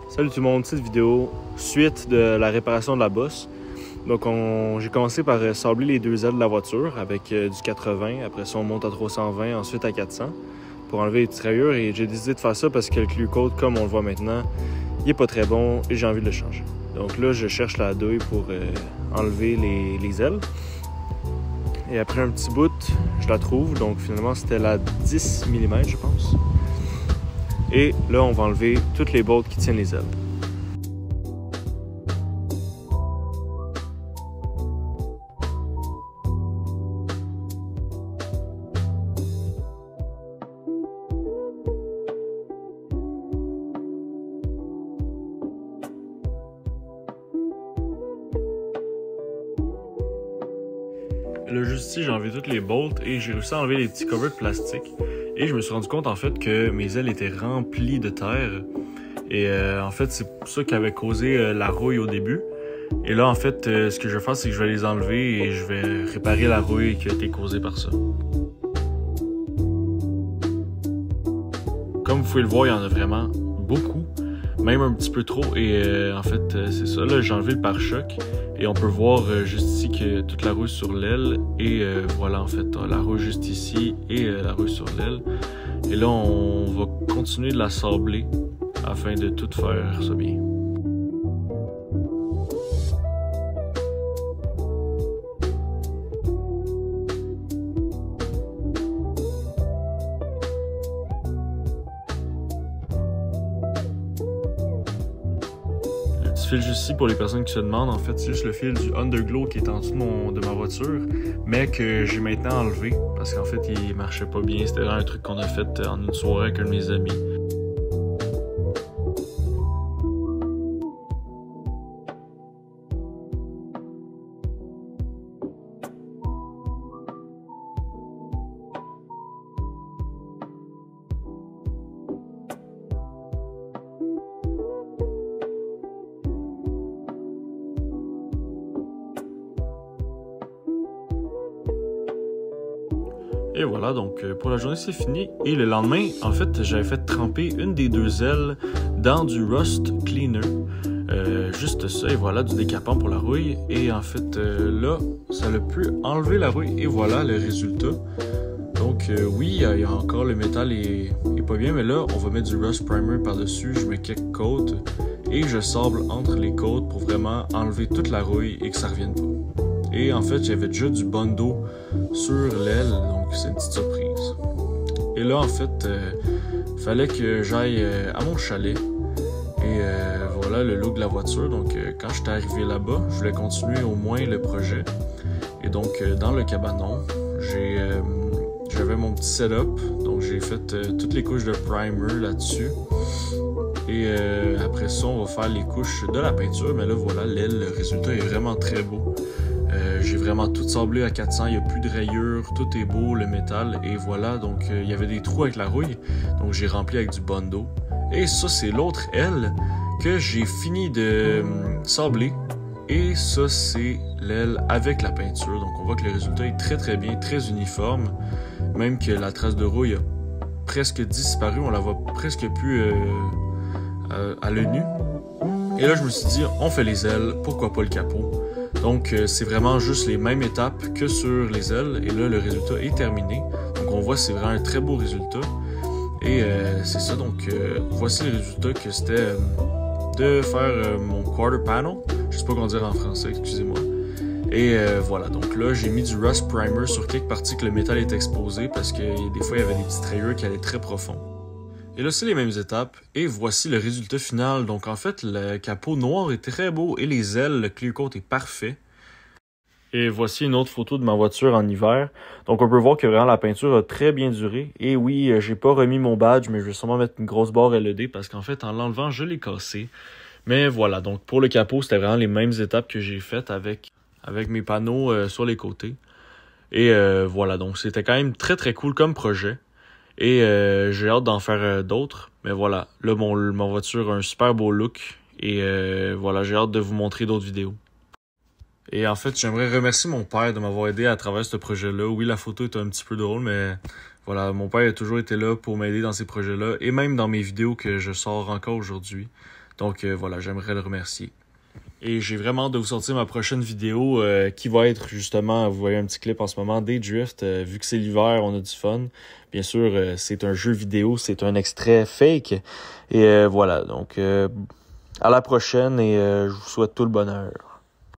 Salut tout le monde, petite vidéo suite de la réparation de la bosse. Donc j'ai commencé par sabler les deux ailes de la voiture avec du 80, après ça on monte à 320, ensuite à 400 pour enlever les petites rayures et j'ai décidé de faire ça parce que le clear coat, comme on le voit maintenant, il est pas très bon et j'ai envie de le changer. Donc là je cherche la douille pour enlever les ailes. Et après un petit bout, je la trouve, donc finalement c'était la 10 mm je pense. Et là, on va enlever toutes les bolts qui tiennent les ailes. Là, juste ici, j'ai enlevé toutes les bolts et j'ai réussi à enlever les petits covers de plastique. Et je me suis rendu compte en fait que mes ailes étaient remplies de terre. Et en fait, c'est ça qui avait causé la rouille au début. Et là, en fait, ce que je vais faire, c'est que je vais les enlever et je vais réparer la rouille qui a été causée par ça. Comme vous pouvez le voir, il y en a vraiment beaucoup. Même un petit peu trop. Et en fait, c'est ça. Là, j'ai enlevé le pare-choc. Et on peut voir juste ici que toute la rouille sur l'aile. Et voilà, en fait, la rouille juste ici et la rouille sur l'aile. Et là, on va continuer de la sabler afin de tout faire ça bien. Le fil juste ici pour les personnes qui se demandent, en fait c'est juste le fil du Underglow qui est en dessous de ma voiture, mais que j'ai maintenant enlevé parce qu'en fait il marchait pas bien. C'était un truc qu'on a fait en une soirée avec un de mes amis. Et voilà, donc pour la journée c'est fini. Et le lendemain, en fait, j'avais fait tremper une des deux ailes dans du rust cleaner. Juste ça, et voilà, du décapant pour la rouille. Et en fait, là, ça a pu enlever la rouille. Et voilà le résultat. Donc oui, il y a encore le métal est pas bien, mais là, on va mettre du rust primer par-dessus. Je mets quelques côtes et je sable entre les côtes pour vraiment enlever toute la rouille et que ça revienne pas. Et en fait, j'avais déjà du Bondo sur l'aile, donc c'est une petite surprise. Et là, en fait, fallait que j'aille à mon chalet. Et voilà le look de la voiture. Donc, quand j'étais arrivé là-bas, je voulais continuer au moins le projet. Et donc, dans le cabanon, j'avais mon petit setup. Donc, j'ai fait toutes les couches de primer là-dessus. Et après ça, on va faire les couches de la peinture. Mais là, voilà, l'aile, le résultat est vraiment très beau. J'ai vraiment tout sablé à 400, il n'y a plus de rayures, tout est beau, le métal, et voilà, donc il y avait des trous avec la rouille, donc j'ai rempli avec du Bondo. Et ça, c'est l'autre aile que j'ai fini de sabler, et ça, c'est l'aile avec la peinture, donc on voit que le résultat est très très bien, très uniforme, même que la trace de rouille a presque disparu, on la voit presque plus à l'œil nu. Et là, je me suis dit, on fait les ailes, pourquoi pas le capot? Donc, c'est vraiment juste les mêmes étapes que sur les ailes. Et là, le résultat est terminé. Donc, on voit c'est vraiment un très beau résultat. Et c'est ça. Donc, voici le résultat que c'était de faire mon quarter panel. Je sais pas comment dire en français, excusez-moi. Et voilà. Donc là, j'ai mis du rust primer sur quelques parties que le métal est exposé parce que des fois, il y avait des petites rayures qui allaient très profond. Et là, c'est les mêmes étapes, et voici le résultat final. Donc en fait, le capot noir est très beau, et les ailes, le clear coat est parfait. Et voici une autre photo de ma voiture en hiver. Donc on peut voir que vraiment la peinture a très bien duré. Et oui, j'ai pas remis mon badge, mais je vais sûrement mettre une grosse barre LED, parce qu'en fait, en l'enlevant, je l'ai cassé. Mais voilà, donc pour le capot, c'était vraiment les mêmes étapes que j'ai faites avec mes panneaux sur les côtés. Et voilà, donc c'était quand même très très cool comme projet. Et j'ai hâte d'en faire d'autres. Mais voilà, là, ma voiture a un super beau look. Et voilà, j'ai hâte de vous montrer d'autres vidéos. Et en fait, j'aimerais remercier mon père de m'avoir aidé à travers ce projet-là. Oui, la photo est un petit peu drôle, mais voilà, mon père a toujours été là pour m'aider dans ces projets-là et même dans mes vidéos que je sors encore aujourd'hui. Donc voilà, j'aimerais le remercier. Et j'ai vraiment hâte de vous sortir ma prochaine vidéo qui va être justement, vous voyez un petit clip en ce moment, des drifts. Vu que c'est l'hiver, on a du fun. Bien sûr, c'est un jeu vidéo, c'est un extrait fake. Et voilà, donc à la prochaine et je vous souhaite tout le bonheur.